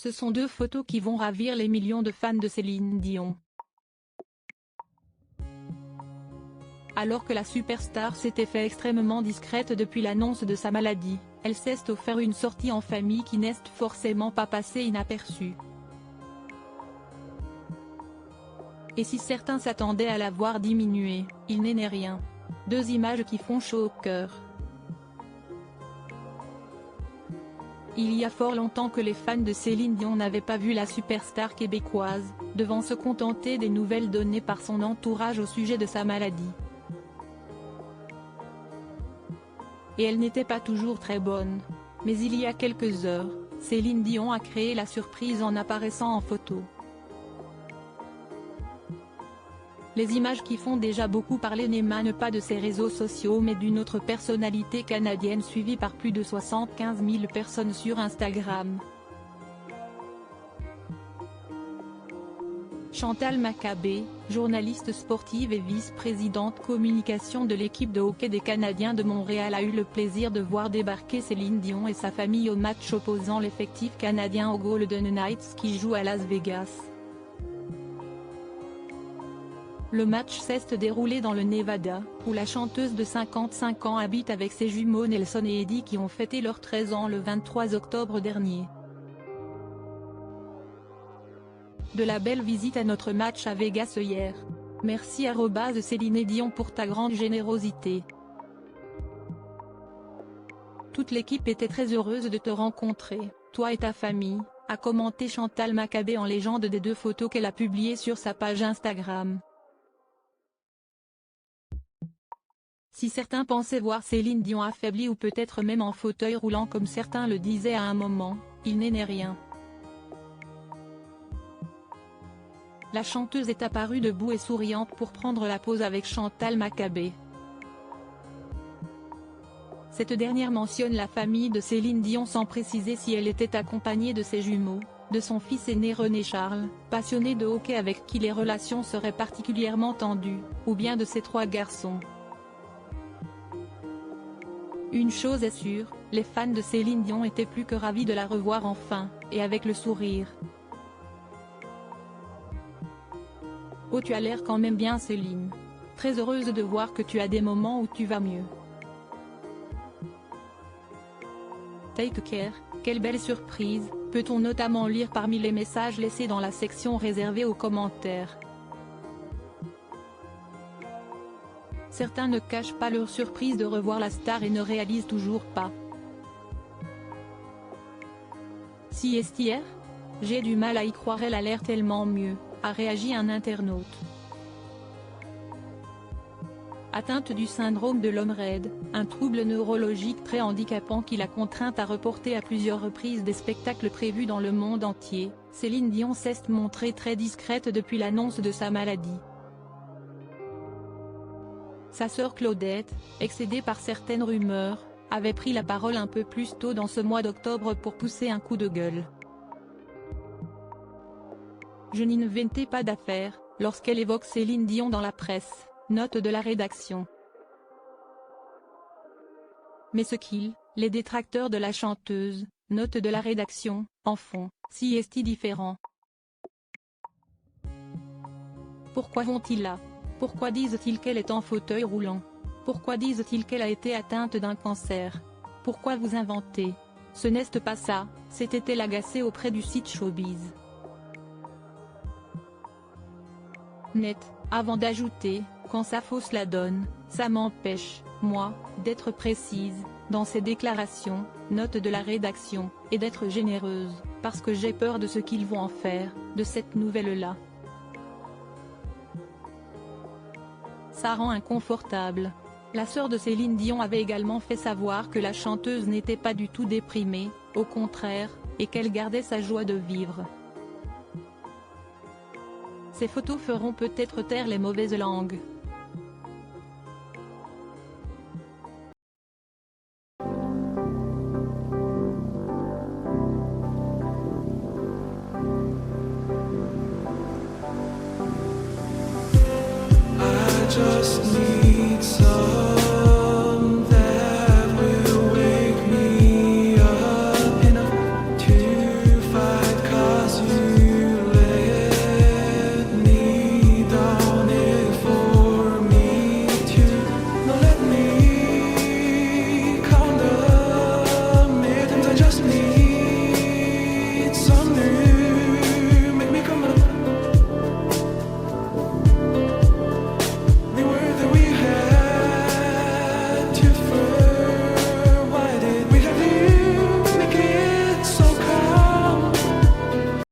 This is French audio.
Ce sont deux photos qui vont ravir les millions de fans de Céline Dion. Alors que la superstar s'était fait extrêmement discrète depuis l'annonce de sa maladie, elle s'est offert une sortie en famille qui n'est forcément pas passée inaperçue. Et si certains s'attendaient à la voir diminuer, il n'en est rien. Deux images qui font chaud au cœur. Il y a fort longtemps que les fans de Céline Dion n'avaient pas vu la superstar québécoise, devant se contenter des nouvelles données par son entourage au sujet de sa maladie. Et elle n'était pas toujours très bonne. Mais il y a quelques heures, Céline Dion a créé la surprise en apparaissant en photo. Les images qui font déjà beaucoup parler n'émanent pas de ses réseaux sociaux mais d'une autre personnalité canadienne suivie par plus de 75 000 personnes sur Instagram. Chantal Machabée, journaliste sportive et vice-présidente communication de l'équipe de hockey des Canadiens de Montréal a eu le plaisir de voir débarquer Céline Dion et sa famille au match opposant l'effectif canadien aux Golden Knights qui joue à Las Vegas. Le match s'est déroulé dans le Nevada, où la chanteuse de 55 ans habite avec ses jumeaux Nelson et Eddie qui ont fêté leurs 13 ans le 23 octobre dernier. De la belle visite à notre match à Vegas hier. Merci @Céline Dion pour ta grande générosité. Toute l'équipe était très heureuse de te rencontrer, toi et ta famille, a commenté Chantal Machabée en légende des deux photos qu'elle a publiées sur sa page Instagram. Si certains pensaient voir Céline Dion affaiblie ou peut-être même en fauteuil roulant comme certains le disaient à un moment, il n'en est rien. La chanteuse est apparue debout et souriante pour prendre la pose avec Chantal Machabée. Cette dernière mentionne la famille de Céline Dion sans préciser si elle était accompagnée de ses jumeaux, de son fils aîné René Charles, passionné de hockey avec qui les relations seraient particulièrement tendues, ou bien de ses 3 garçons. Une chose est sûre, les fans de Céline Dion étaient plus que ravis de la revoir enfin, et avec le sourire. Oh, tu as l'air quand même bien Céline. Très heureuse de voir que tu as des moments où tu vas mieux. Take care, quelle belle surprise, peut-on notamment lire parmi les messages laissés dans la section réservée aux commentaires. Certains ne cachent pas leur surprise de revoir la star et ne réalisent toujours pas. Si est hier? J'ai du mal à y croire, elle a l'air tellement mieux, a réagi un internaute. Atteinte du syndrome de l'homme raide, un trouble neurologique très handicapant qui l'a contrainte à reporter à plusieurs reprises des spectacles prévus dans le monde entier, Céline Dion s'est montrée très discrète depuis l'annonce de sa maladie. Sa sœur Claudette, excédée par certaines rumeurs, avait pris la parole un peu plus tôt dans ce mois d'octobre pour pousser un coup de gueule. Je n'inventais pas d'affaires, lorsqu'elle évoque Céline Dion dans la presse, note de la rédaction. Mais ce qu'ils, les détracteurs de la chanteuse, note de la rédaction, en font, si est-il différent. Pourquoi vont-ils là? Pourquoi disent-ils qu'elle est en fauteuil roulant? Pourquoi disent-ils qu'elle a été atteinte d'un cancer? Pourquoi vous inventez? Ce n'est pas ça, s'était-elle agacée auprès du site Showbiz. Net, avant d'ajouter, quand ça fausse la donne, ça m'empêche, moi, d'être précise, dans ces déclarations, note de la rédaction, et d'être généreuse, parce que j'ai peur de ce qu'ils vont en faire, de cette nouvelle-là. Ça rend inconfortable. La sœur de Céline Dion avait également fait savoir que la chanteuse n'était pas du tout déprimée, au contraire, et qu'elle gardait sa joie de vivre. Ces photos feront peut-être taire les mauvaises langues. Just